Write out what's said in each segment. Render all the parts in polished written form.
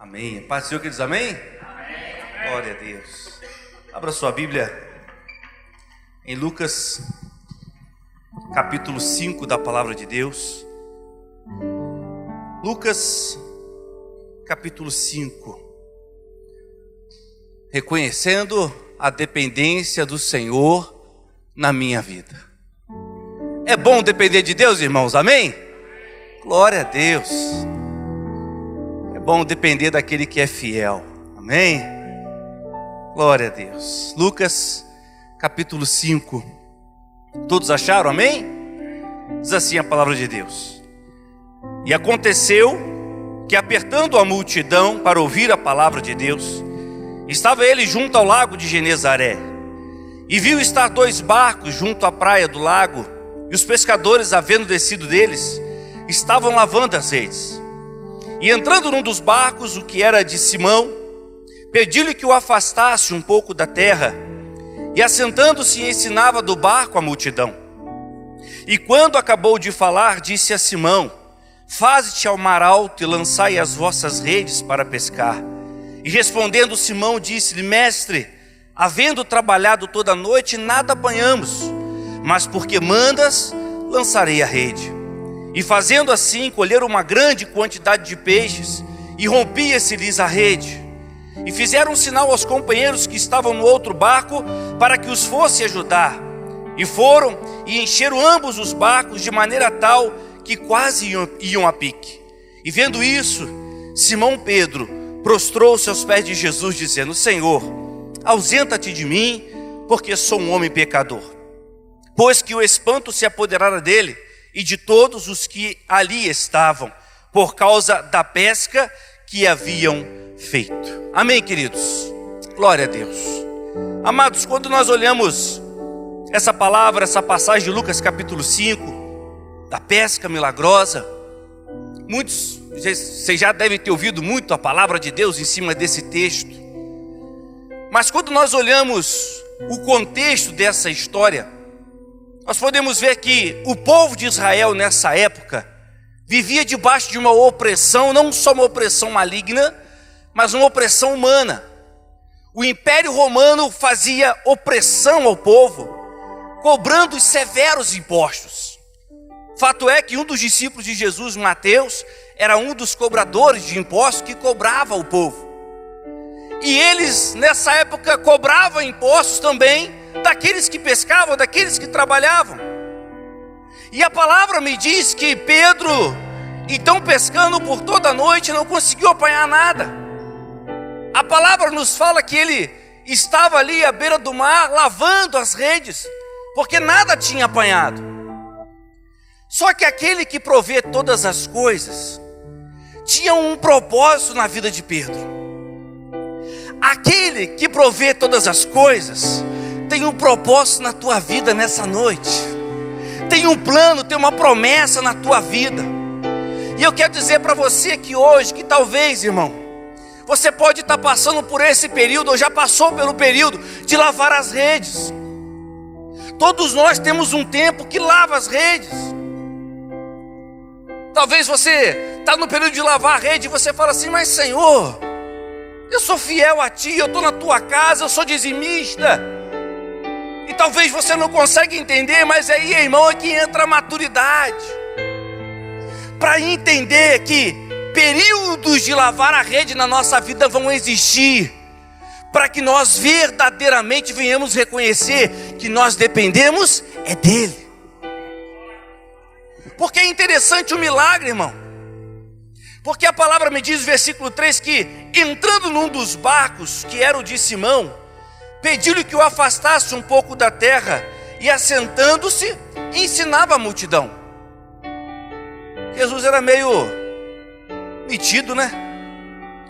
Amém. A paz do Senhor, queridos, amém? Amém? Glória a Deus. Abra sua Bíblia em Lucas, capítulo 5 da Palavra de Deus. Lucas, capítulo 5. Reconhecendo a dependência do Senhor na minha vida. É bom depender de Deus, irmãos, amém? Glória a Deus. É bom depender daquele que é fiel, amém? Glória a Deus. Lucas, capítulo 5. Todos acharam, amém? Diz assim a palavra de Deus: E aconteceu que, apertando a multidão para ouvir a palavra de Deus, estava ele junto ao lago de Genezaré, e viu estar 2 barcos junto à praia do lago, e os pescadores, havendo descido deles, estavam lavando as redes. E entrando num dos barcos, o que era de Simão, pediu-lhe que o afastasse um pouco da terra, e assentando-se ensinava do barco a multidão. E quando acabou de falar, disse a Simão: Faze-te ao mar alto e lançai as vossas redes para pescar. E respondendo Simão, disse-lhe: Mestre, havendo trabalhado toda a noite, nada apanhamos, mas porque mandas, lançarei a rede. E fazendo assim, colheram uma grande quantidade de peixes, e rompia-se-lhes a rede. E fizeram um sinal aos companheiros que estavam no outro barco, para que os fosse ajudar. E foram e encheram ambos os barcos, de maneira tal que quase iam a pique. E vendo isso, Simão Pedro prostrou-se aos pés de Jesus, dizendo: Senhor, ausenta-te de mim, porque sou um homem pecador. Pois que o espanto se apoderara dele e de todos os que ali estavam, por causa da pesca que haviam feito. Amém, queridos? Glória a Deus. Amados, quando nós olhamos essa palavra, essa passagem de Lucas capítulo 5, da pesca milagrosa, vocês já devem ter ouvido muito a palavra de Deus em cima desse texto. Mas quando nós olhamos o contexto dessa história, nós podemos ver que o povo de Israel nessa época vivia debaixo de uma opressão, não só uma opressão maligna, mas uma opressão humana. O Império Romano fazia opressão ao povo, cobrando os severos impostos. Fato é que um dos discípulos de Jesus, Mateus, era um dos cobradores de impostos que cobrava o povo. E eles, nessa época, cobravam impostos também daqueles que pescavam, daqueles que trabalhavam. E a palavra me diz que Pedro, então pescando por toda a noite, não conseguiu apanhar nada. A palavra nos fala que ele estava ali à beira do mar, lavando as redes, porque nada tinha apanhado. Só que aquele que provê todas as coisas tinha um propósito na vida de Pedro. Aquele que provê todas as coisas tem um propósito na tua vida nessa noite. Tem um plano, tem uma promessa na tua vida. E eu quero dizer para você que hoje, que talvez, irmão, você pode estar passando por esse período, ou já passou pelo período de lavar as redes. Todos nós temos um tempo que lava as redes. Talvez você está no período de lavar a rede e você fala assim: mas Senhor, eu sou fiel a Ti, eu estou na Tua casa, eu sou dizimista. E talvez você não consiga entender, mas aí, irmão, é que entra a maturidade. Para entender que períodos de lavar a rede na nossa vida vão existir, para que nós verdadeiramente venhamos reconhecer que nós dependemos é dEle. Porque é interessante o milagre, irmão. Porque a palavra me diz, versículo 3, que entrando num dos barcos, que era o de Simão, pediu-lhe que o afastasse um pouco da terra, e assentando-se, ensinava a multidão. Jesus era meio metido, né?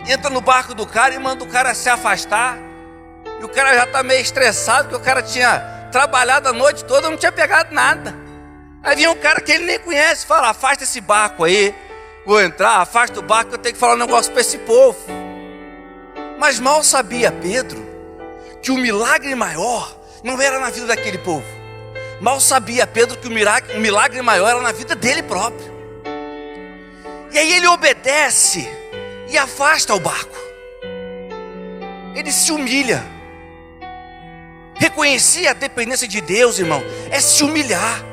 Entra no barco do cara e manda o cara se afastar, e o cara já está meio estressado, porque o cara tinha trabalhado a noite toda, não tinha pegado nada. Aí vinha um cara que ele nem conhece, fala: afasta esse barco aí, vou entrar, afasta o barco, eu tenho que falar um negócio para esse povo. Mas mal sabia Pedro que o milagre maior não era na vida daquele povo. Mal sabia Pedro que o milagre maior era na vida dele próprio. E aí ele obedece, e afasta o barco. Ele se humilha. Reconhecer a dependência de Deus, irmão, é se humilhar,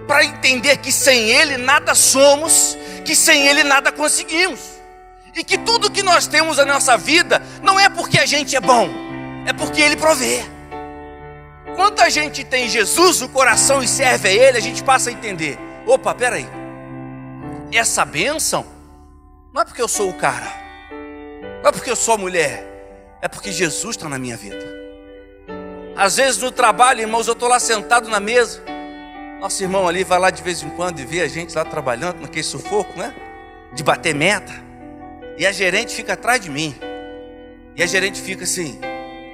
para entender que sem Ele nada somos, que sem Ele nada conseguimos, e que tudo que nós temos na nossa vida não é porque a gente é bom, é porque Ele provê. Quando a gente tem Jesus no coração e serve a Ele, a gente passa a entender: opa, peraí, essa bênção não é porque eu sou o cara, não é porque eu sou a mulher, é porque Jesus está na minha vida. Às vezes no trabalho, irmãos, eu estou lá sentado na mesa, nosso irmão ali vai lá de vez em quando e vê a gente lá trabalhando, naquele sufoco, né? De bater meta. E a gerente fica atrás de mim. E a gerente fica assim: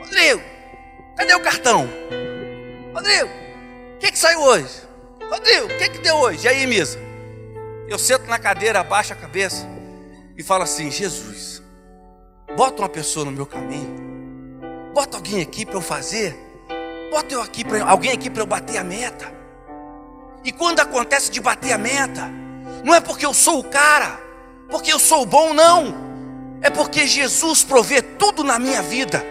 Rodrigo, cadê o cartão? Rodrigo, o que saiu hoje? Rodrigo, o que deu hoje? E aí, Misa? Eu sento na cadeira, abaixo a cabeça e falo assim: Jesus, bota uma pessoa no meu caminho, bota alguém aqui para eu fazer, bota alguém aqui para eu bater a meta. E quando acontece de bater a meta, não é porque eu sou o cara, porque eu sou bom, não. É porque Jesus provê tudo na minha vida,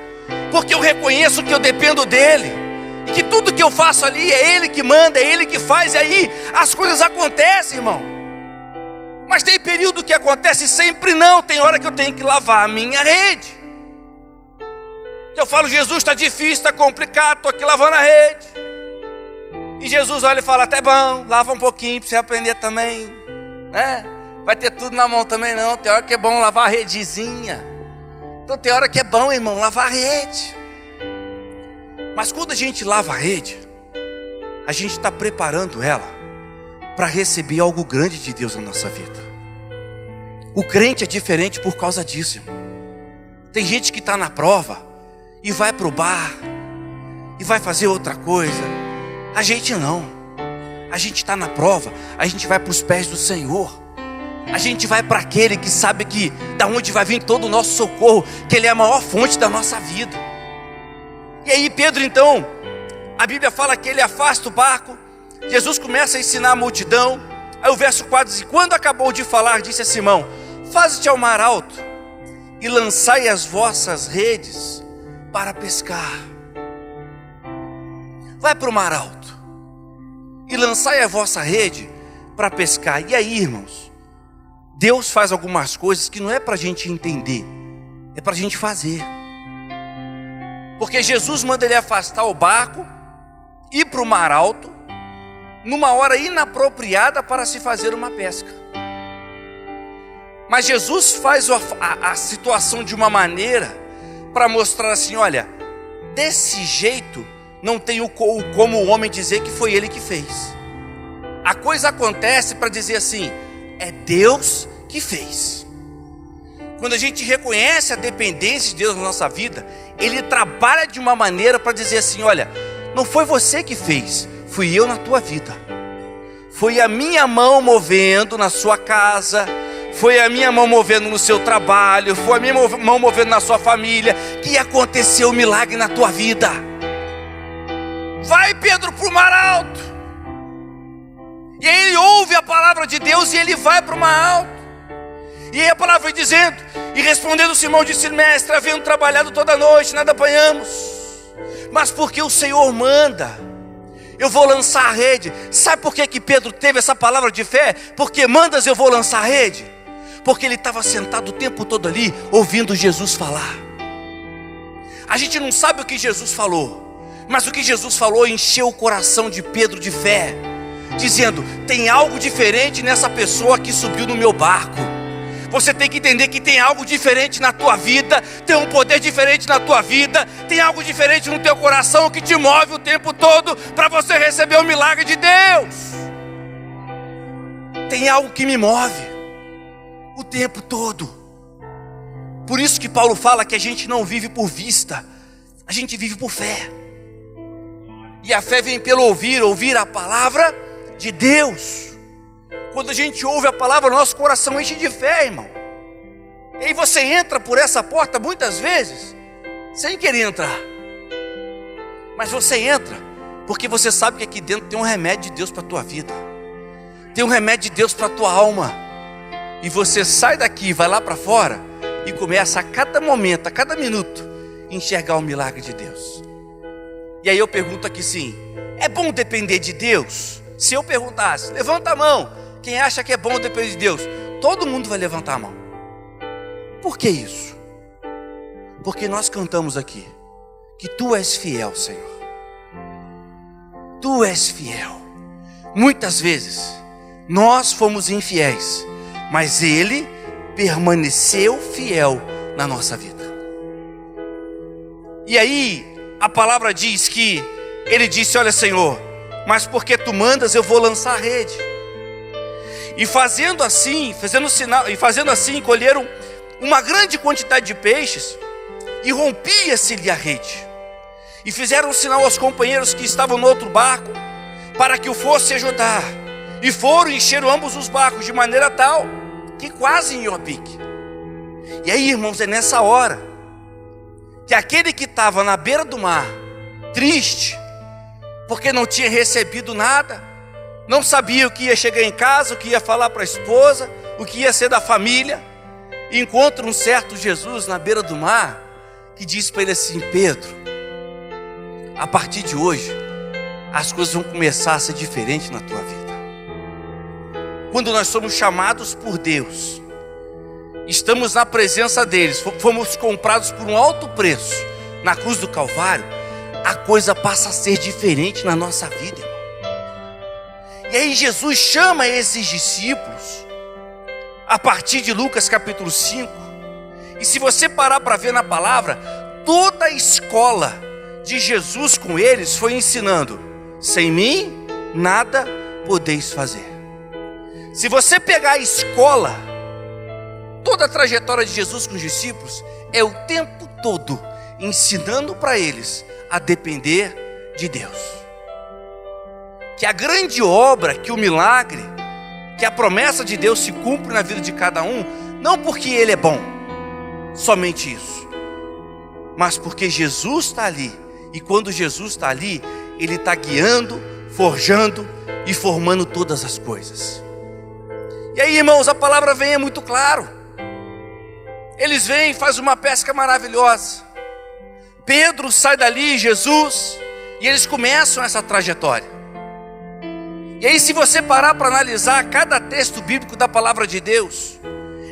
porque eu reconheço que eu dependo dEle, e que tudo que eu faço ali é Ele que manda, é Ele que faz, e aí as coisas acontecem, irmão. Mas tem período que acontece sempre não. Tem hora que eu tenho que lavar a minha rede. Eu falo: Jesus, está difícil, está complicado, estou aqui lavando a rede. E Jesus olha e fala: até bom, lava um pouquinho para você aprender também, né? Vai ter tudo na mão também não. Tem hora que é bom lavar a redezinha. Então tem hora que é bom, irmão, lavar a rede. Mas quando a gente lava a rede, a gente está preparando ela para receber algo grande de Deus na nossa vida. O crente é diferente por causa disso, irmão. Tem gente que está na prova e vai para o bar e vai fazer outra coisa. A gente não. A gente está na prova, a gente vai para os pés do Senhor. A gente vai para aquele que sabe que da onde vai vir todo o nosso socorro, que Ele é a maior fonte da nossa vida. E aí Pedro, então, a Bíblia fala que ele afasta o barco. Jesus começa a ensinar a multidão. Aí o verso 4 diz: quando acabou de falar, disse a Simão: faze-te ao mar alto e lançai as vossas redes para pescar. Vai para o mar alto e lançai a vossa rede para pescar. E aí, irmãos, Deus faz algumas coisas que não é para a gente entender, é para a gente fazer. Porque Jesus manda ele afastar o barco, ir para o mar alto, numa hora inapropriada para se fazer uma pesca. Mas Jesus faz a situação de uma maneira para mostrar assim: olha, desse jeito não tem como o homem dizer que foi ele que fez. A coisa acontece para dizer assim: é Deus que fez. Quando a gente reconhece a dependência de Deus na nossa vida, Ele trabalha de uma maneira para dizer assim: olha, não foi você que fez, fui eu na tua vida. Foi a minha mão movendo na sua casa, foi a minha mão movendo no seu trabalho, foi a minha mão movendo na sua família, que aconteceu um milagre na tua vida. Vai, Pedro, para o mar alto. E aí ele ouve a palavra de Deus e ele vai para o mar alto. E aí a palavra vai dizendo: e respondendo Simão disse: mestre, havendo trabalhado toda a noite, nada apanhamos, mas porque o Senhor manda, eu vou lançar a rede. Sabe por que Pedro teve essa palavra de fé? Porque mandas, eu vou lançar a rede. Porque ele estava sentado o tempo todo ali, ouvindo Jesus falar. A gente não sabe o que Jesus falou, mas o que Jesus falou encheu o coração de Pedro de fé, dizendo: tem algo diferente nessa pessoa que subiu no meu barco. Você tem que entender que tem algo diferente na tua vida, tem um poder diferente na tua vida, tem algo diferente no teu coração que te move o tempo todo para você receber o milagre de Deus. Tem algo que me move o tempo todo. Por isso que Paulo fala que a gente não vive por vista, a gente vive por fé. E a fé vem pelo ouvir a palavra de Deus. Quando a gente ouve a palavra, nosso coração enche de fé, irmão. E aí você entra por essa porta muitas vezes sem querer entrar, mas você entra porque você sabe que aqui dentro tem um remédio de Deus para a tua vida, tem um remédio de Deus para a tua alma. e você sai daqui, vai lá para fora e começa a cada momento, a cada minuto, enxergar o milagre de Deus. E aí eu pergunto aqui sim, é bom depender de Deus? Se eu perguntasse, levanta a mão, quem acha que é bom depender de Deus? Todo mundo vai levantar a mão. Por que isso? Porque nós cantamos aqui que Tu és fiel, Senhor. Tu és fiel. Muitas vezes nós fomos infiéis, mas Ele permaneceu fiel na nossa vida. E aí a palavra diz que Ele disse: olha, Senhor, mas porque Tu mandas, eu vou lançar a rede. E fazendo assim, colheram uma grande quantidade de peixes, e rompia-se-lhe a rede. E fizeram um sinal aos companheiros que estavam no outro barco, para que o fosse ajudar. E foram e encheram ambos os barcos, de maneira tal que quase iam a pique. E aí, irmãos, é nessa hora que aquele que estava na beira do mar, triste, porque não tinha recebido nada, não sabia o que ia chegar em casa, o que ia falar para a esposa, o que ia ser da família, encontra um certo Jesus na beira do mar, que diz para ele assim: Pedro, a partir de hoje, as coisas vão começar a ser diferentes na tua vida. Quando nós somos chamados por Deus, estamos na presença deles, fomos comprados por um alto preço na cruz do Calvário, a coisa passa a ser diferente na nossa vida, irmão. E aí Jesus chama esses discípulos, a partir de Lucas capítulo 5, e se você parar para ver na palavra, toda a escola de Jesus com eles foi ensinando: sem mim nada podeis fazer. Se você pegar a escola, toda a trajetória de Jesus com os discípulos é o tempo todo ensinando para eles a depender de Deus. Que a grande obra, que o milagre, que a promessa de Deus se cumpre na vida de cada um, não porque Ele é bom, somente isso, mas porque Jesus está ali. E quando Jesus está ali, Ele está guiando, forjando e formando todas as coisas. E aí, irmãos, a palavra vem, é muito claro. Eles vêm, fazem uma pesca maravilhosa. Pedro sai dali, Jesus, e eles começam essa trajetória. E aí, se você parar para analisar cada texto bíblico da palavra de Deus,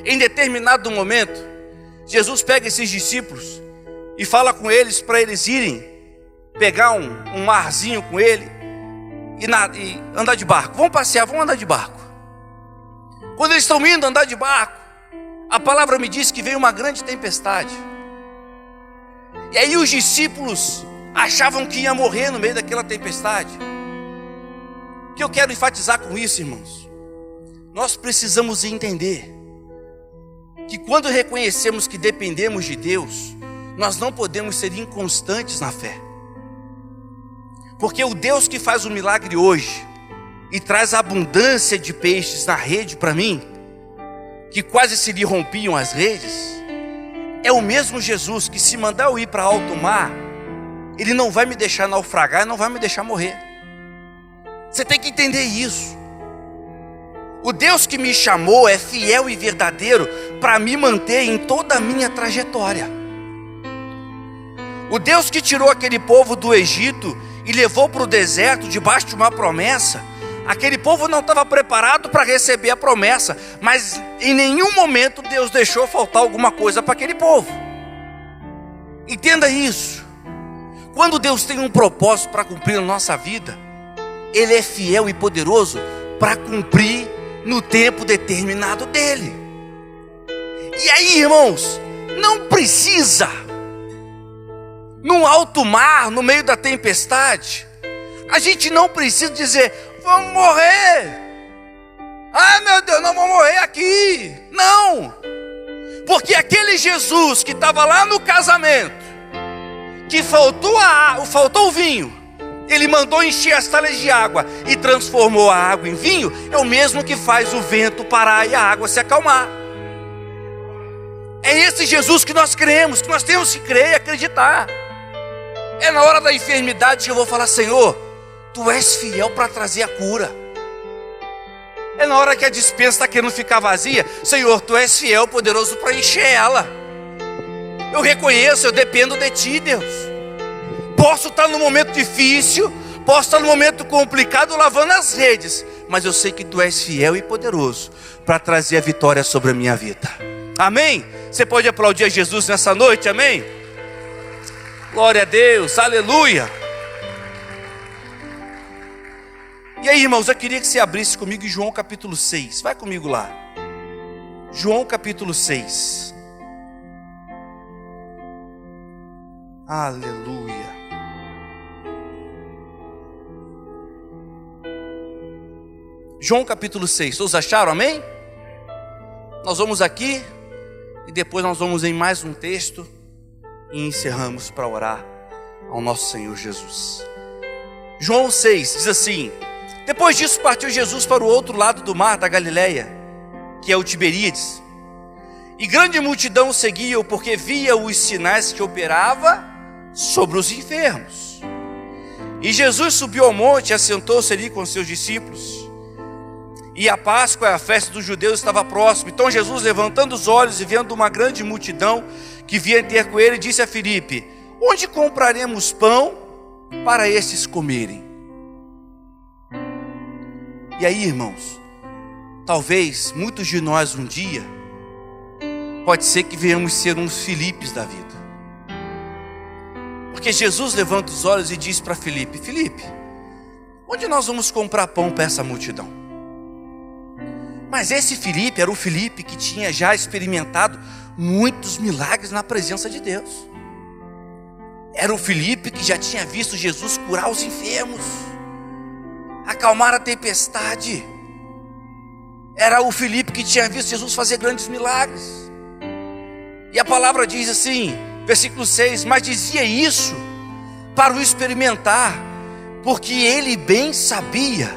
em determinado momento, Jesus pega esses discípulos e fala com eles para eles irem pegar um marzinho com ele e andar de barco. Vamos passear, vamos andar de barco. Quando eles estão indo andar de barco, a palavra me diz que veio uma grande tempestade. E aí os discípulos achavam que ia morrer no meio daquela tempestade. O que eu quero enfatizar com isso, irmãos? Nós precisamos entender que quando reconhecemos que dependemos de Deus, nós não podemos ser inconstantes na fé. Porque o Deus que faz o milagre hoje e traz a abundância de peixes na rede para mim, que quase se lhe rompiam as redes, é o mesmo Jesus que, se mandar eu ir para alto mar, Ele não vai me deixar naufragar, não vai me deixar morrer. Você tem que entender isso. O Deus que me chamou é fiel e verdadeiro para me manter em toda a minha trajetória. O Deus que tirou aquele povo do Egito e levou para o deserto debaixo de uma promessa, aquele povo não estava preparado para receber a promessa, mas em nenhum momento Deus deixou faltar alguma coisa para aquele povo. Entenda isso. Quando Deus tem um propósito para cumprir na nossa vida, Ele é fiel e poderoso para cumprir no tempo determinado dEle. E aí, irmãos, não precisa, no alto mar, no meio da tempestade, a gente não precisa dizer: vamos morrer. Ai, meu Deus, não vamos morrer aqui. Não, porque aquele Jesus que estava lá no casamento, que faltou o vinho, Ele mandou encher as talhas de água e transformou a água em vinho, é o mesmo que faz o vento parar e a água se acalmar. É esse Jesus que nós cremos, que nós temos que crer e acreditar. É na hora da enfermidade que eu vou falar: Senhor, Tu és fiel para trazer a cura. É na hora que a despensa está querendo ficar vazia, Senhor, Tu és fiel, poderoso para encher ela. Eu reconheço, eu dependo de Ti, Deus. Posso estar num momento difícil, posso estar num momento complicado lavando as redes, mas eu sei que Tu és fiel e poderoso para trazer a vitória sobre a minha vida. Amém? Você pode aplaudir a Jesus nessa noite, amém? Glória a Deus, aleluia. E aí, irmãos, eu queria que você abrisse comigo em João capítulo 6. Vai comigo lá. João capítulo 6. Aleluia. João capítulo 6. Todos acharam, amém? Nós vamos aqui e depois nós vamos em mais um texto e encerramos para orar ao nosso Senhor Jesus. João 6 diz assim: depois disso partiu Jesus para o outro lado do mar da Galileia, que é o Tiberíades, e grande multidão seguia-o porque via os sinais que operava sobre os enfermos. E Jesus subiu ao monte e assentou-se ali com seus discípulos. E a Páscoa, a festa dos judeus, estava próxima. Então Jesus, levantando os olhos e vendo uma grande multidão que vinha ter com ele, disse a Filipe: onde compraremos pão para estes comerem? E aí, irmãos, talvez muitos de nós um dia, pode ser que venhamos ser uns Filipes da vida. Porque Jesus levanta os olhos e diz para Filipe: Filipe, onde nós vamos comprar pão para essa multidão? Mas esse Filipe era o Filipe que tinha já experimentado muitos milagres na presença de Deus. Era o Filipe que já tinha visto Jesus curar os enfermos, acalmar a tempestade. Era o Filipe que tinha visto Jesus fazer grandes milagres. E a palavra diz assim, versículo 6: mas dizia isso para o experimentar, porque ele bem sabia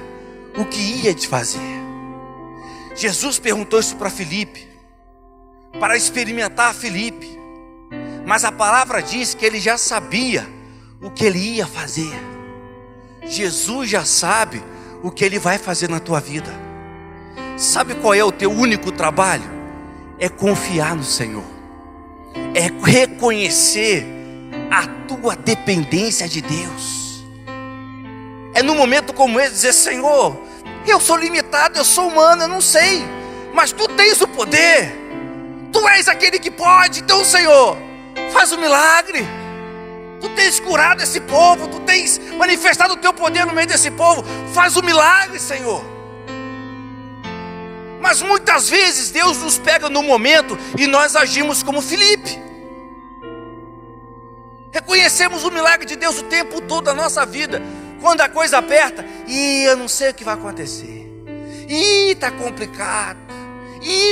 o que ia de fazer. Jesus perguntou isso para Filipe, para experimentar Filipe, mas a palavra diz que ele já sabia o que ele ia fazer. Jesus já sabe o que ele vai fazer na tua vida. Sabe qual é o teu único trabalho? É confiar no Senhor, é reconhecer a tua dependência de Deus. É no momento como esse dizer: Senhor, eu sou limitado, eu sou humano, eu não sei, mas Tu tens o poder, Tu és aquele que pode. Então, Senhor, faz um milagre. Tu tens curado esse povo, Tu tens manifestado o Teu poder no meio desse povo. Faz um milagre, Senhor. Mas muitas vezes Deus nos pega no momento e nós agimos como Filipe. Reconhecemos o milagre de Deus o tempo todo da nossa vida. Quando a coisa aperta, eu não sei o que vai acontecer, está complicado,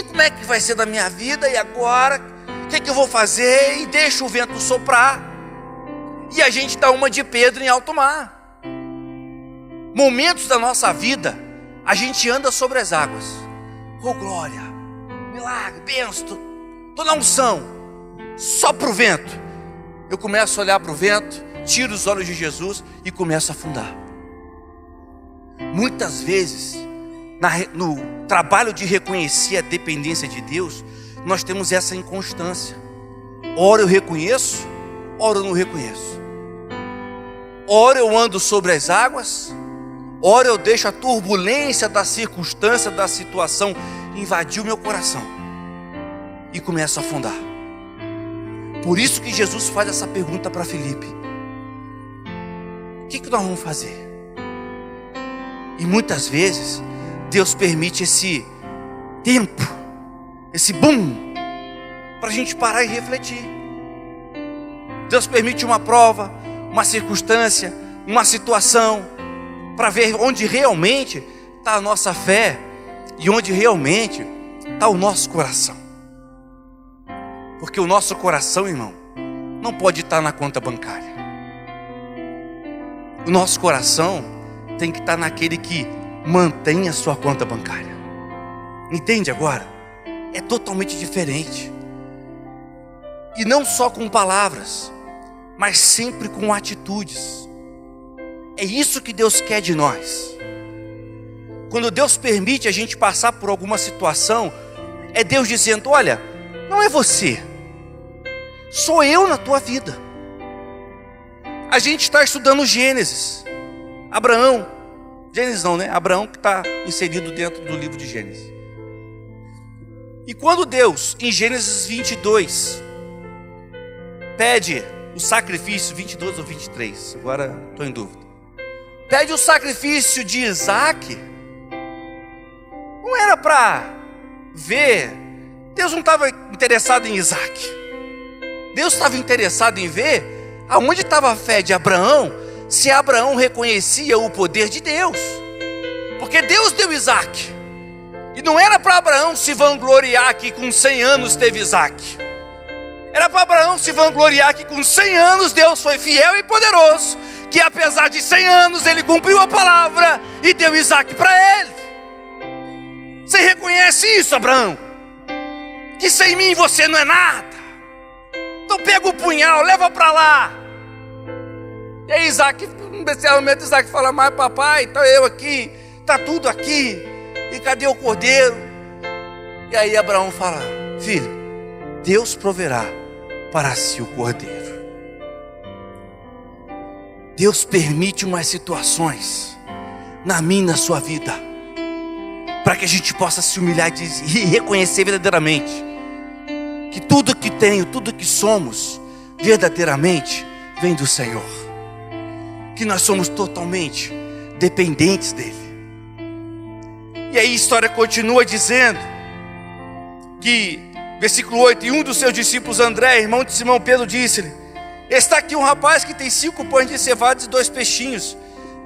como é que vai ser da minha vida, e agora, o que eu vou fazer? E deixa o vento soprar, e a gente dá uma de Pedro em alto mar. Momentos da nossa vida, a gente anda sobre as águas, glória, milagre, bênção, estou na unção, só para o vento. Eu começo a olhar para o vento, tiro os olhos de Jesus e começo a afundar. Muitas vezes, no trabalho de reconhecer a dependência de Deus, nós temos essa inconstância. Ora eu reconheço, ora eu não reconheço. Ora eu ando sobre as águas, ora eu deixo a turbulência da circunstância, da situação invadir o meu coração e começo a afundar. Por isso que Jesus faz essa pergunta para Filipe: o que nós vamos fazer? E muitas vezes Deus permite esse tempo, esse boom, para a gente parar e refletir. Deus permite uma prova, uma circunstância, uma situação, para ver onde realmente está a nossa fé e onde realmente está o nosso coração. Porque o nosso coração, irmão, não pode estar na conta bancária. O nosso coração tem que estar naquele que mantém a sua conta bancária. Entende agora? É totalmente diferente. E não só com palavras, mas sempre com atitudes. É isso que Deus quer de nós. quando Deus permite a gente passar por alguma situação, é Deus dizendo: olha, não é você, sou eu na tua vida. A gente está estudando Gênesis, Abraão, Gênesis não, né? Abraão que está inserido dentro do livro de Gênesis. E quando Deus, em Gênesis 22, pede o sacrifício, 22 ou 23, agora estou em dúvida, pede o sacrifício de Isaac, não era para ver, Deus não estava interessado em Isaac, Deus estava interessado em ver aonde estava a fé de Abraão, se Abraão reconhecia o poder de Deus, porque Deus deu Isaac, e não era para Abraão se vangloriar que com 100 anos teve Isaac, era para Abraão se vangloriar que com 100 anos Deus foi fiel e poderoso, que apesar de 100 anos ele cumpriu a palavra e deu Isaac para ele. Você reconhece isso, Abraão? Que sem mim você não é nada. Então pega o punhal, leva para lá. E aí Isaac, nesse momento Isaac fala: mas papai, está eu aqui, está tudo aqui, e cadê o cordeiro? E aí Abraão fala: filho, Deus proverá para si o cordeiro. Deus permite umas situações na minha e na sua vida, para que a gente possa se humilhar e reconhecer verdadeiramente que tudo que tenho, tudo que somos, verdadeiramente vem do Senhor, que nós somos totalmente dependentes dele. E aí a história continua dizendo que, versículo 8, e um dos seus discípulos, André, irmão de Simão Pedro, disse-lhe: está aqui um rapaz que tem 5 pães de cevada e 2 peixinhos,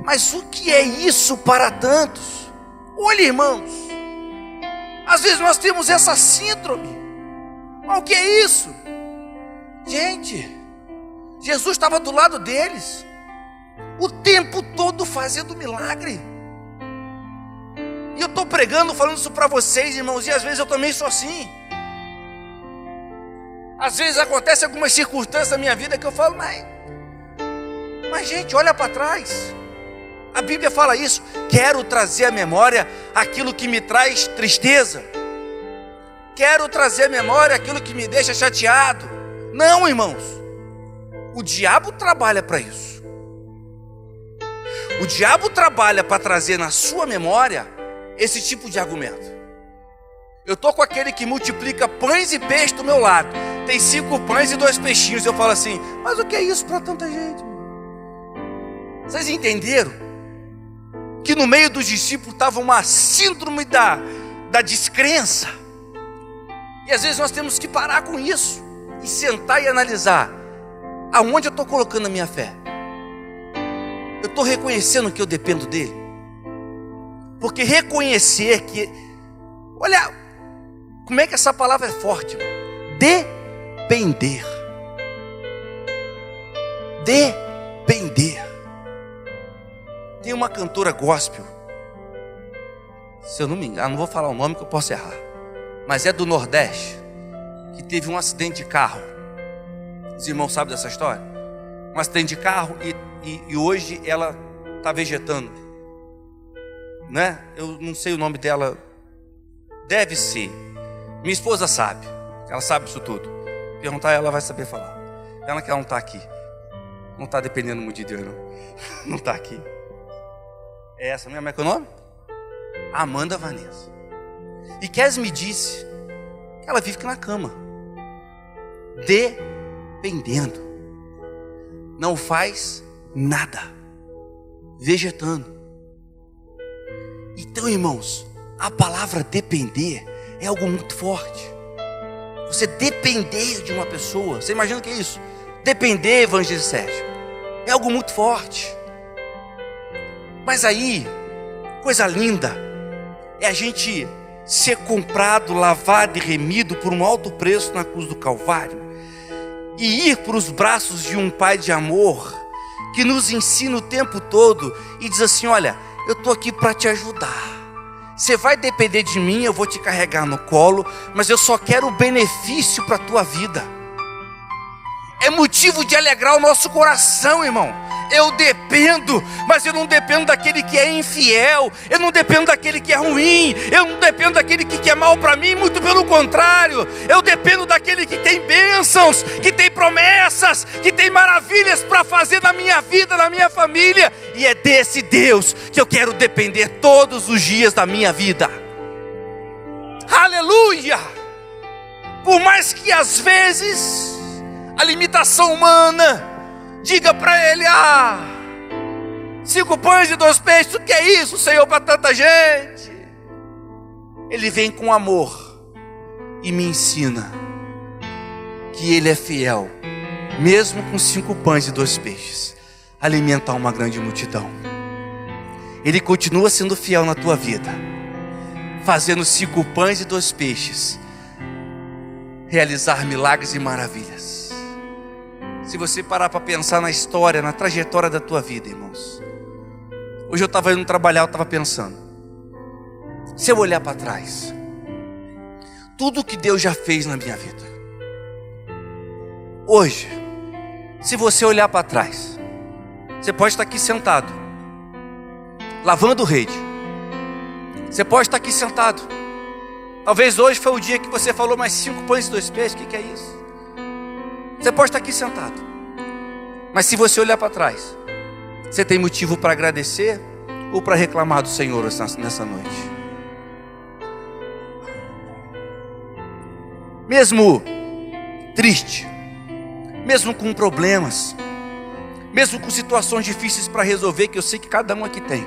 mas o que é isso para tantos? Olha, irmãos, às vezes nós temos essa síndrome. Mas o que é isso? Gente, Jesus estava do lado deles o tempo todo fazendo milagre. E eu estou pregando, falando isso para vocês, irmãos, e às vezes eu também sou assim. Às vezes acontece algumas circunstâncias na minha vida que eu falo: mas gente, olha para trás. A Bíblia fala isso: quero trazer à memória aquilo que me traz tristeza, quero trazer à memória aquilo que me deixa chateado. Não, irmãos, o diabo trabalha para isso. O diabo trabalha para trazer na sua memória esse tipo de argumento. Eu estou com aquele que multiplica pães e peixes do meu lado, tem 5 pães e 2 peixinhos. Eu falo assim: mas o que é isso para tanta gente? Vocês entenderam? Que no meio dos discípulos estava uma síndrome da descrença. E às vezes nós temos que parar com isso e sentar e analisar: aonde eu estou colocando a minha fé? Eu estou reconhecendo que eu dependo dele? Porque reconhecer que, olha como é que essa palavra é forte, depender. Depender. Tem uma cantora gospel, se eu não me engano, não vou falar o nome que eu posso errar, mas é do Nordeste, que teve um acidente de carro. Os irmãos sabem dessa história? Um acidente de carro e hoje ela está vegetando, né? Eu não sei o nome dela, deve ser, minha esposa sabe, ela sabe isso tudo. Perguntar, ela vai saber falar. Ela que ela não está aqui, não está dependendo muito de Deus, não está aqui. É essa mesmo, é o nome? Amanda Vanessa. E Kes me disse que ela vive na cama, dependendo, não faz nada, vegetando. Então, irmãos, a palavra depender é algo muito forte. Você depender de uma pessoa, você imagina o que é isso? Depender, evangelista Sérgio, é algo muito forte. Mas aí, coisa linda é a gente ser comprado, lavado e remido por um alto preço na cruz do Calvário, e ir para os braços de um Pai de amor que nos ensina o tempo todo e diz assim: olha, eu estou aqui para te ajudar. Você vai depender de mim, eu vou te carregar no colo, mas eu só quero o benefício para a tua vida. É motivo de alegrar o nosso coração, irmão, Eu dependo, mas eu não dependo daquele que é infiel, eu não dependo daquele que é ruim, eu não dependo daquele que quer mal para mim, muito pelo contrário, eu dependo daquele que tem bênçãos, que tem promessas, que tem maravilhas para fazer na minha vida, na minha família, e é desse Deus que eu quero depender todos os dias da minha vida. Aleluia! Por mais que às vezes a limitação humana diga para ele: 5 pães e 2 peixes, o que é isso, Senhor, para tanta gente? Ele vem com amor e me ensina que Ele é fiel, mesmo com 5 pães e 2 peixes, alimentar uma grande multidão. Ele continua sendo fiel na tua vida, fazendo 5 pães e 2 peixes realizar milagres e maravilhas. Se você parar para pensar na história, na trajetória da tua vida, irmãos. Hoje eu estava indo trabalhar, eu estava pensando, se eu olhar para trás, tudo que Deus já fez na minha vida. Hoje, se você olhar para trás, você pode estar aqui sentado, lavando rede. Você pode estar aqui sentado. Talvez hoje foi o dia que você falou mais 5 pães e 2 peixes, o que é isso? Você pode estar aqui sentado, mas se você olhar para trás, você tem motivo para agradecer ou para reclamar do Senhor nessa noite? Mesmo triste, mesmo com problemas, mesmo com situações difíceis para resolver, que eu sei que cada um aqui tem,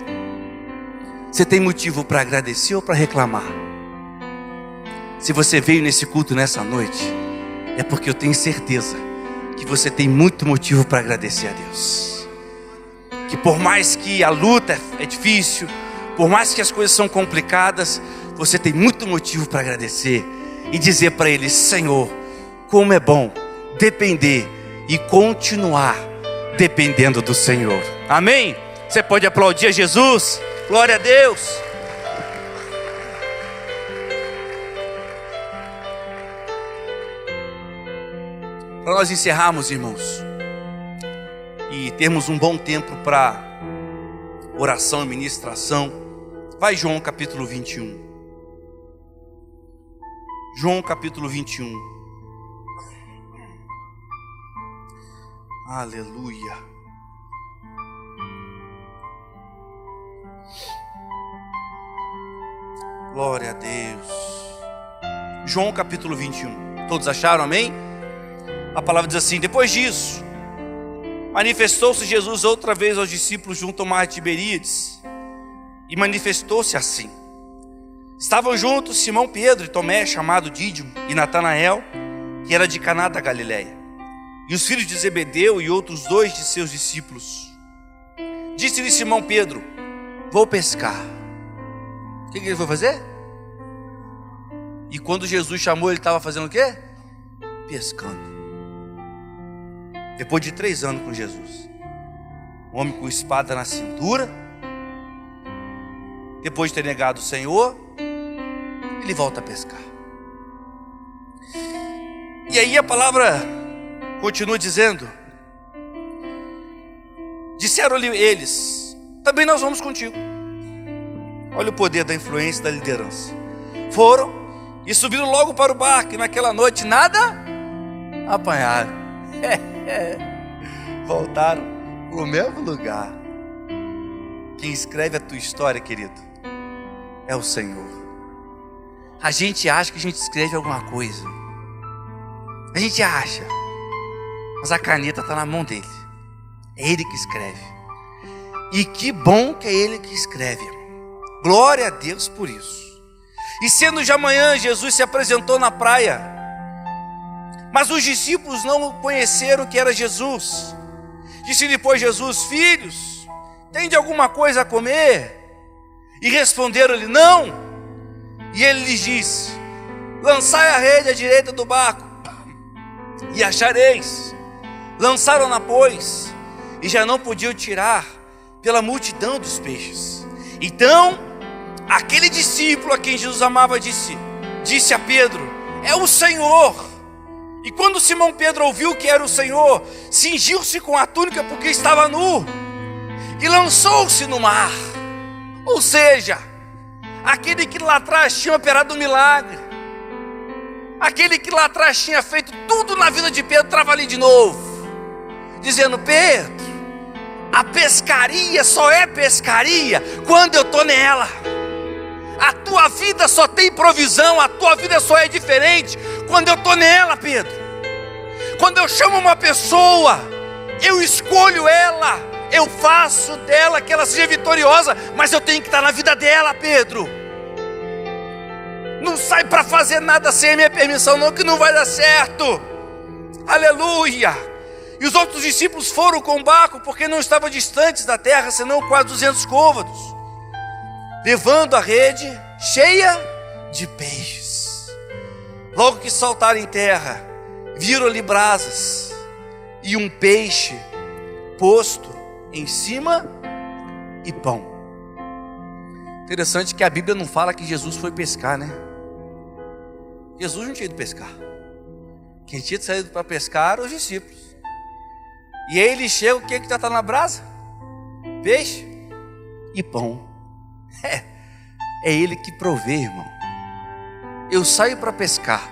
você tem motivo para agradecer ou para reclamar? Se você veio nesse culto nessa noite, é porque eu tenho certeza que você tem muito motivo para agradecer a Deus. Que por mais que a luta é difícil, por mais que as coisas são complicadas, você tem muito motivo para agradecer e dizer para Ele: Senhor, como é bom depender e continuar dependendo do Senhor. Amém? Você pode aplaudir a Jesus? Glória a Deus. Para nós encerrarmos, irmãos, e termos um bom tempo para oração e ministração, vai João capítulo 21. João capítulo 21. Aleluia. Glória a Deus. João capítulo 21. Todos acharam, amém? A palavra diz assim: depois disso, manifestou-se Jesus outra vez aos discípulos junto ao mar de Tiberíades, e manifestou-se assim. Estavam juntos Simão Pedro e Tomé, chamado Dídimo, e Natanael, que era de Caná da Galileia, e os filhos de Zebedeu e outros 2 de seus discípulos. Disse-lhe Simão Pedro: vou pescar. O que ele foi fazer? E quando Jesus chamou, ele estava fazendo o quê? Pescando. Depois de 3 anos com Jesus, um homem com espada na cintura, depois de ter negado o Senhor, ele volta a pescar. E aí a palavra continua dizendo: disseram-lhe eles: também nós vamos contigo. Olha o poder da influência e da liderança. Foram e subiram logo para o barco, e naquela noite nada apanharam. Voltaram para o mesmo lugar. Quem escreve a tua história, querido, é o Senhor. A gente acha que a gente escreve alguma coisa, a gente acha, mas a caneta está na mão dele. É Ele que escreve. E que bom que é Ele que escreve. Glória a Deus por isso. E sendo já manhã, Jesus se apresentou na praia, mas os discípulos não conheceram que era Jesus. Disse-lhe, pois, Jesus: filhos, tende alguma coisa a comer? E responderam-lhe: não. E ele lhes disse: lançai a rede à direita do barco, e achareis. Lançaram-na, pois, e já não podiam tirar, pela multidão dos peixes. Então, aquele discípulo a quem Jesus amava disse a Pedro: é o Senhor. E quando Simão Pedro ouviu que era o Senhor, cingiu-se com a túnica porque estava nu e lançou-se no mar. Ou seja, aquele que lá atrás tinha operado um milagre, aquele que lá atrás tinha feito tudo na vida de Pedro, estava ali de novo, dizendo: Pedro, a pescaria só é pescaria quando eu estou nela. A tua vida só tem provisão, a tua vida só é diferente quando eu estou nela, Pedro. Quando eu chamo uma pessoa, eu escolho ela, eu faço dela que ela seja vitoriosa, mas eu tenho que estar na vida dela, Pedro. Não sai para fazer nada sem a minha permissão não, que não vai dar certo. Aleluia. E os outros discípulos foram com o barco, porque não estavam distantes da terra, senão quase 200 côvados, levando a rede cheia de peixes. Logo que saltaram em terra, viram ali brasas e um peixe posto em cima e pão. Interessante que a Bíblia não fala que Jesus foi pescar, né? Jesus não tinha ido pescar. Quem tinha saído para pescar eram os discípulos. E aí ele chega, o que já está na brasa? Peixe e pão. É ele que provê, irmão. Eu saio para pescar,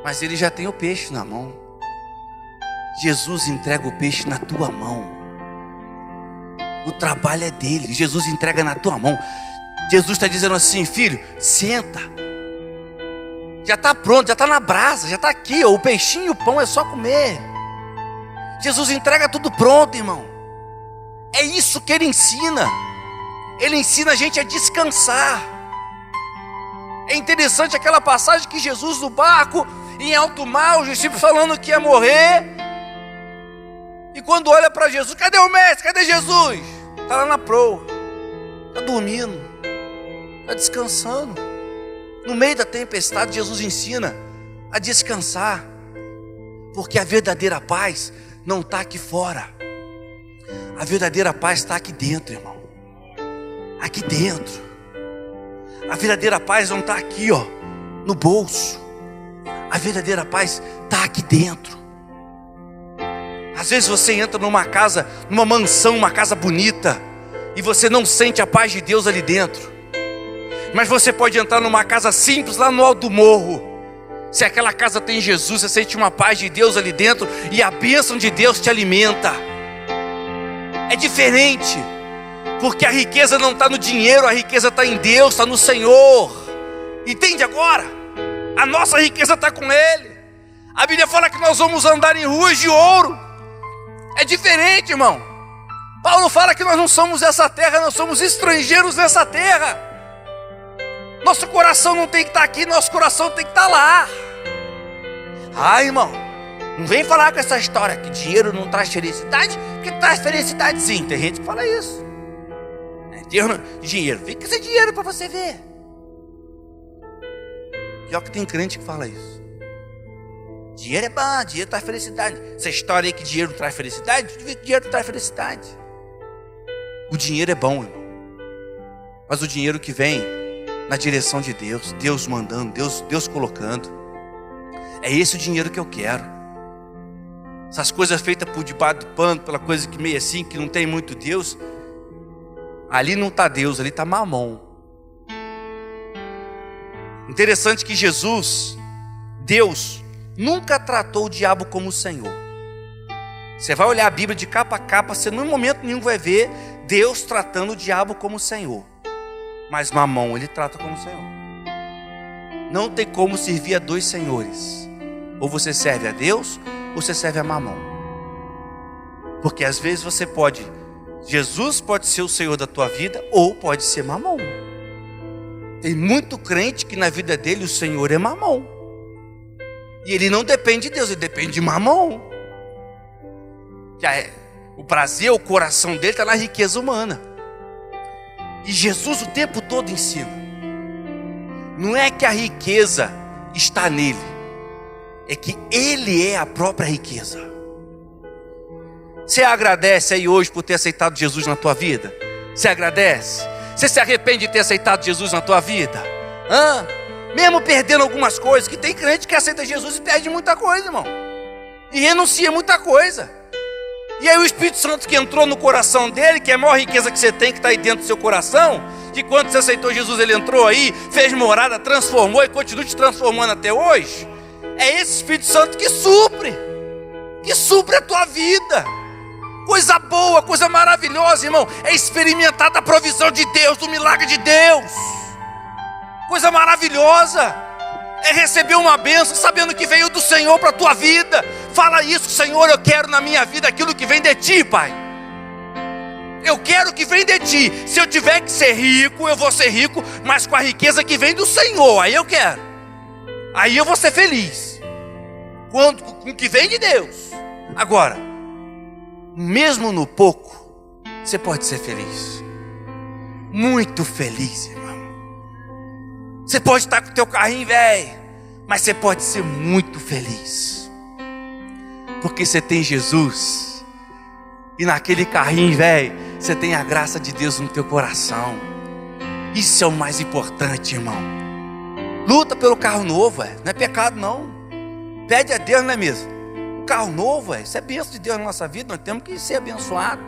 mas ele já tem o peixe na mão. Jesus entrega o peixe na tua mão. O trabalho é dele. Jesus entrega na tua mão. Jesus está dizendo assim: filho, senta. Já está pronto, já está na brasa, já está aqui, ó, o peixinho e o pão é só comer. Jesus entrega tudo pronto, irmão. É isso que ele ensina. Ele ensina a gente a descansar. É interessante aquela passagem que Jesus no barco, em alto mar, os discípulos falando que ia morrer. E quando olha para Jesus: cadê o mestre? Cadê Jesus? Está lá na proa, está dormindo, está descansando. No meio da tempestade, Jesus ensina a descansar, porque a verdadeira paz não está aqui fora. A verdadeira paz está aqui dentro, irmão. Aqui dentro. A verdadeira paz não está aqui, ó, no bolso. A verdadeira paz está aqui dentro. Às vezes você entra numa casa, numa mansão, uma casa bonita, e você não sente a paz de Deus ali dentro. Mas você pode entrar numa casa simples lá no alto do morro. Se aquela casa tem Jesus, você sente uma paz de Deus ali dentro, e a bênção de Deus te alimenta. É diferente, porque a riqueza não está no dinheiro, a riqueza está em Deus, está no Senhor. Entende agora? A nossa riqueza está com Ele. A Bíblia fala que nós vamos andar em ruas de ouro. É diferente, irmão. Paulo fala que nós não somos dessa terra, nós somos estrangeiros nessa terra. Nosso coração não tem que estar aqui, nosso coração tem que estar lá. Ah, irmão, não vem falar com essa história que dinheiro não traz felicidade, porque traz felicidade sim. Tem gente que fala isso. Dinheiro, vem com esse dinheiro para você ver. Pior que tem crente que fala isso. Dinheiro é bom, dinheiro traz felicidade. Essa história aí que dinheiro não traz felicidade, dinheiro não traz felicidade. O dinheiro é bom, irmão, mas o dinheiro que vem na direção de Deus, Deus mandando, Deus colocando, é esse o dinheiro que eu quero. Essas coisas feitas por debaixo do pano, pela coisa que meio assim, que não tem muito Deus, ali não está Deus, ali está mamão. Interessante que Deus nunca tratou o diabo como o Senhor. Você vai olhar a Bíblia de capa a capa, você em momento nenhum vai ver Deus tratando o diabo como o Senhor. Mas Mamão ele trata como Senhor. Não tem como servir a dois senhores. Ou você serve a Deus, ou você serve a Mamão. Porque às vezes Jesus pode ser o Senhor da tua vida, ou pode ser Mamão. Tem muito crente que na vida dele o Senhor é Mamão. E ele não depende de Deus, ele depende de Mamão. O prazer, o coração dele está na riqueza humana. E Jesus o tempo todo ensina. Não é que a riqueza está nele, é que ele é a própria riqueza. Você agradece aí hoje por ter aceitado Jesus na tua vida? Você agradece? Você se arrepende de ter aceitado Jesus na tua vida? Mesmo perdendo algumas coisas, que tem crente que aceita Jesus e perde muita coisa, irmão. E renuncia muita coisa. E aí o Espírito Santo que entrou no coração dele, que é a maior riqueza que você tem, que está aí dentro do seu coração, que quando você aceitou Jesus, ele entrou aí, fez morada, transformou e continua te transformando até hoje. É esse Espírito Santo que supre a tua vida. Coisa boa, coisa maravilhosa, irmão, é experimentar da provisão de Deus, do milagre de Deus. Coisa maravilhosa é receber uma bênção sabendo que veio do Senhor para a tua vida. Fala isso: Senhor, eu quero na minha vida aquilo que vem de ti, Pai. Eu quero que vem de ti. Se eu tiver que ser rico, eu vou ser rico, mas com a riqueza que vem do Senhor. Aí eu quero. Aí eu vou ser feliz com o que vem de Deus. Agora, mesmo no pouco, você pode ser feliz. Muito feliz, irmão. Você pode estar com o teu carrinho velho, mas você pode ser muito feliz. Porque você tem Jesus. E naquele carrinho velho, você tem a graça de Deus no teu coração. Isso é o mais importante, irmão. Luta pelo carro novo, não é pecado não. Pede a Deus, não é mesmo? Um carro novo, isso é bênção de Deus na nossa vida. Nós temos que ser abençoados.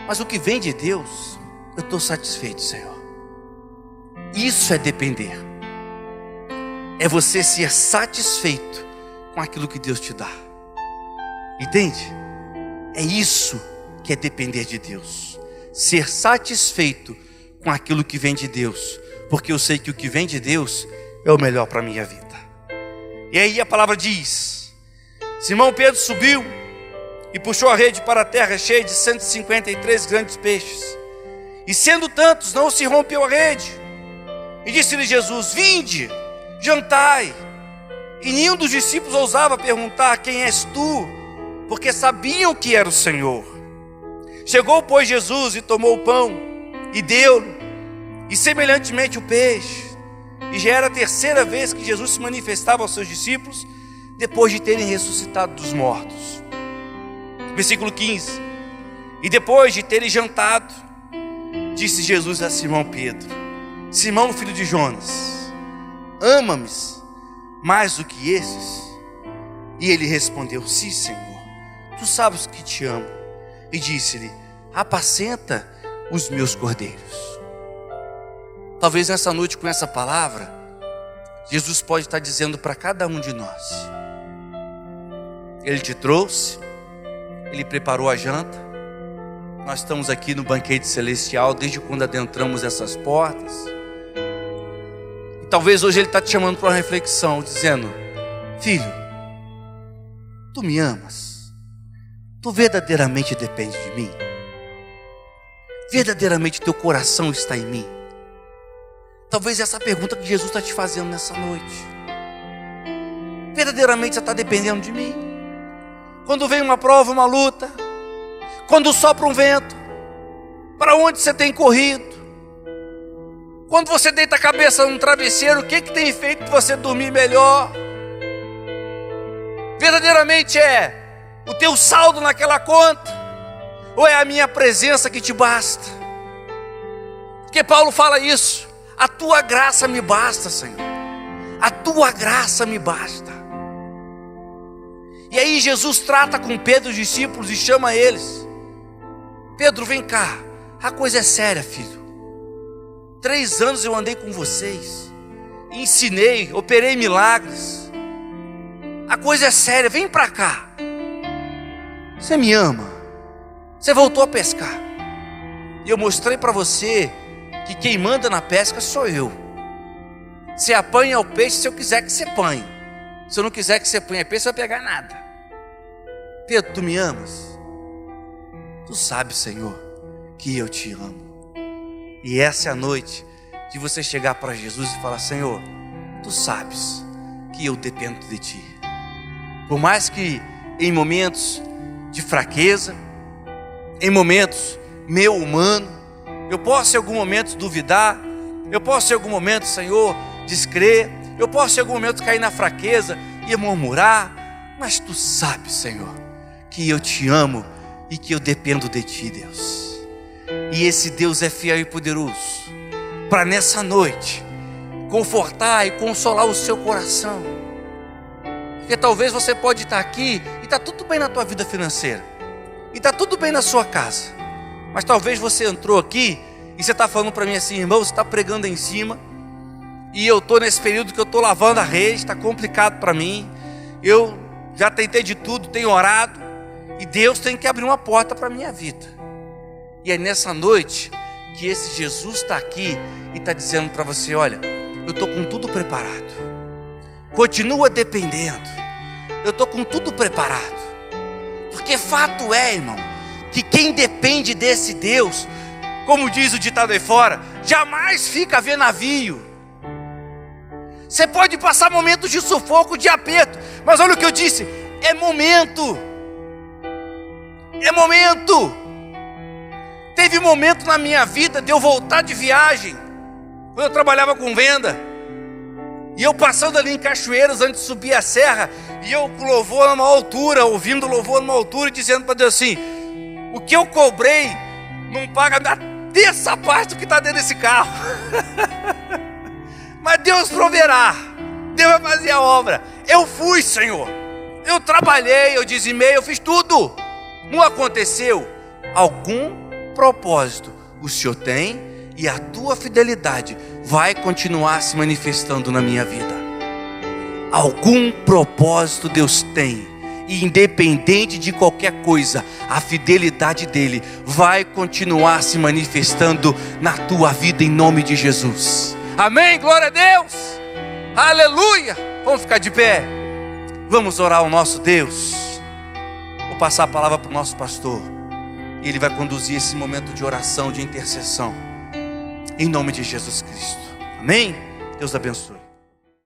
Mas o que vem de Deus, eu estou satisfeito, Senhor. Isso é depender. É você ser satisfeito com aquilo que Deus te dá. Entende? É isso que é depender de Deus. Ser satisfeito com aquilo que vem de Deus. Porque eu sei que o que vem de Deus é o melhor para a minha vida. E aí a palavra diz: Simão Pedro subiu e puxou a rede para a terra cheia de 153 grandes peixes. E sendo tantos, não se rompeu a rede. E disse-lhe Jesus: vinde, jantai. E nenhum dos discípulos ousava perguntar: quem és tu? Porque sabiam que era o Senhor. Chegou, pois, Jesus e tomou o pão e deu-lhe, e semelhantemente o peixe. E já era a terceira vez que Jesus se manifestava aos seus discípulos, depois de terem ressuscitado dos mortos. Versículo 15. E depois de terem jantado, disse Jesus a Simão Pedro: Simão, filho de Jonas, ama-me mais do que esses? E ele respondeu: sim, Senhor, tu sabes que te amo. E disse-lhe: apacenta os meus cordeiros. Talvez nessa noite, com essa palavra, Jesus pode estar dizendo para cada um de nós: Ele te trouxe, Ele preparou a janta. Nós estamos aqui no banquete celestial desde quando adentramos essas portas. E talvez hoje Ele está te chamando para uma reflexão, dizendo: filho, tu me amas? Tu verdadeiramente depende de mim? Verdadeiramente teu coração está em mim? Talvez essa pergunta que Jesus está te fazendo nessa noite. Verdadeiramente você está dependendo de mim? Quando vem uma prova, uma luta, quando sopra um vento, para onde você tem corrido? Quando você deita a cabeça no travesseiro, o que tem feito você dormir melhor? Verdadeiramente é o teu saldo naquela conta? Ou é a minha presença que te basta? Porque Paulo fala isso: a tua graça me basta, Senhor. A tua graça me basta. E aí Jesus trata com Pedro e os discípulos e chama eles: Pedro, vem cá, a coisa é séria, filho. 3 anos eu andei com vocês, ensinei, operei milagres. A coisa é séria, vem para cá. Você me ama? Você voltou a pescar. E eu mostrei para você que quem manda na pesca sou eu. Você apanha o peixe se eu quiser que você apanhe. Se eu não quiser que você apanhe peixe, você vai pegar nada. Pedro, tu me amas? Tu sabes, Senhor, que eu te amo. E essa é a noite de você chegar para Jesus e falar: Senhor, tu sabes que eu dependo de ti. Por mais que em momentos de fraqueza, em momentos meu humano, eu posso em algum momento duvidar, eu posso em algum momento, Senhor, descrer, eu posso em algum momento cair na fraqueza e murmurar, mas tu sabes, Senhor, que eu te amo e que eu dependo de ti, Deus. E esse Deus é fiel e poderoso para nessa noite confortar e consolar o seu coração. Porque talvez você pode estar aqui e está tudo bem na tua vida financeira, e está tudo bem na sua casa, mas talvez você entrou aqui e você está falando para mim assim: irmão, você está pregando em cima, e eu estou nesse período que eu estou lavando a rede, está complicado para mim, eu já tentei de tudo, tenho orado, e Deus tem que abrir uma porta para a minha vida. E é nessa noite que esse Jesus está aqui e está dizendo para você: olha, eu estou com tudo preparado, continua dependendo, eu estou com tudo preparado. Porque fato é, irmão, que quem depende desse Deus, como diz o ditado aí fora, jamais fica a ver navio. Você pode passar momentos de sufoco, de aperto, mas olha o que eu disse, é momento. É momento. Teve momento na minha vida de eu voltar de viagem, quando eu trabalhava com venda, e eu passando ali em Cachoeiras, antes de subir a serra, e eu com louvor numa altura, ouvindo louvor numa altura, e dizendo para Deus assim: o que eu cobrei não paga a terça parte do que está dentro desse carro. Mas Deus proverá, Deus vai fazer a obra. Eu fui, Senhor, eu trabalhei, eu dizimei, eu fiz tudo. Não aconteceu. Algum propósito o Senhor tem, e a tua fidelidade vai continuar se manifestando na minha vida. Algum propósito Deus tem, e independente de qualquer coisa, a fidelidade dele vai continuar se manifestando na tua vida, em nome de Jesus. Amém? Glória a Deus, aleluia. Vamos ficar de pé, vamos orar ao nosso Deus. Vou passar a palavra para o nosso pastor, e ele vai conduzir esse momento de oração, de intercessão, em nome de Jesus Cristo. Amém? Deus abençoe.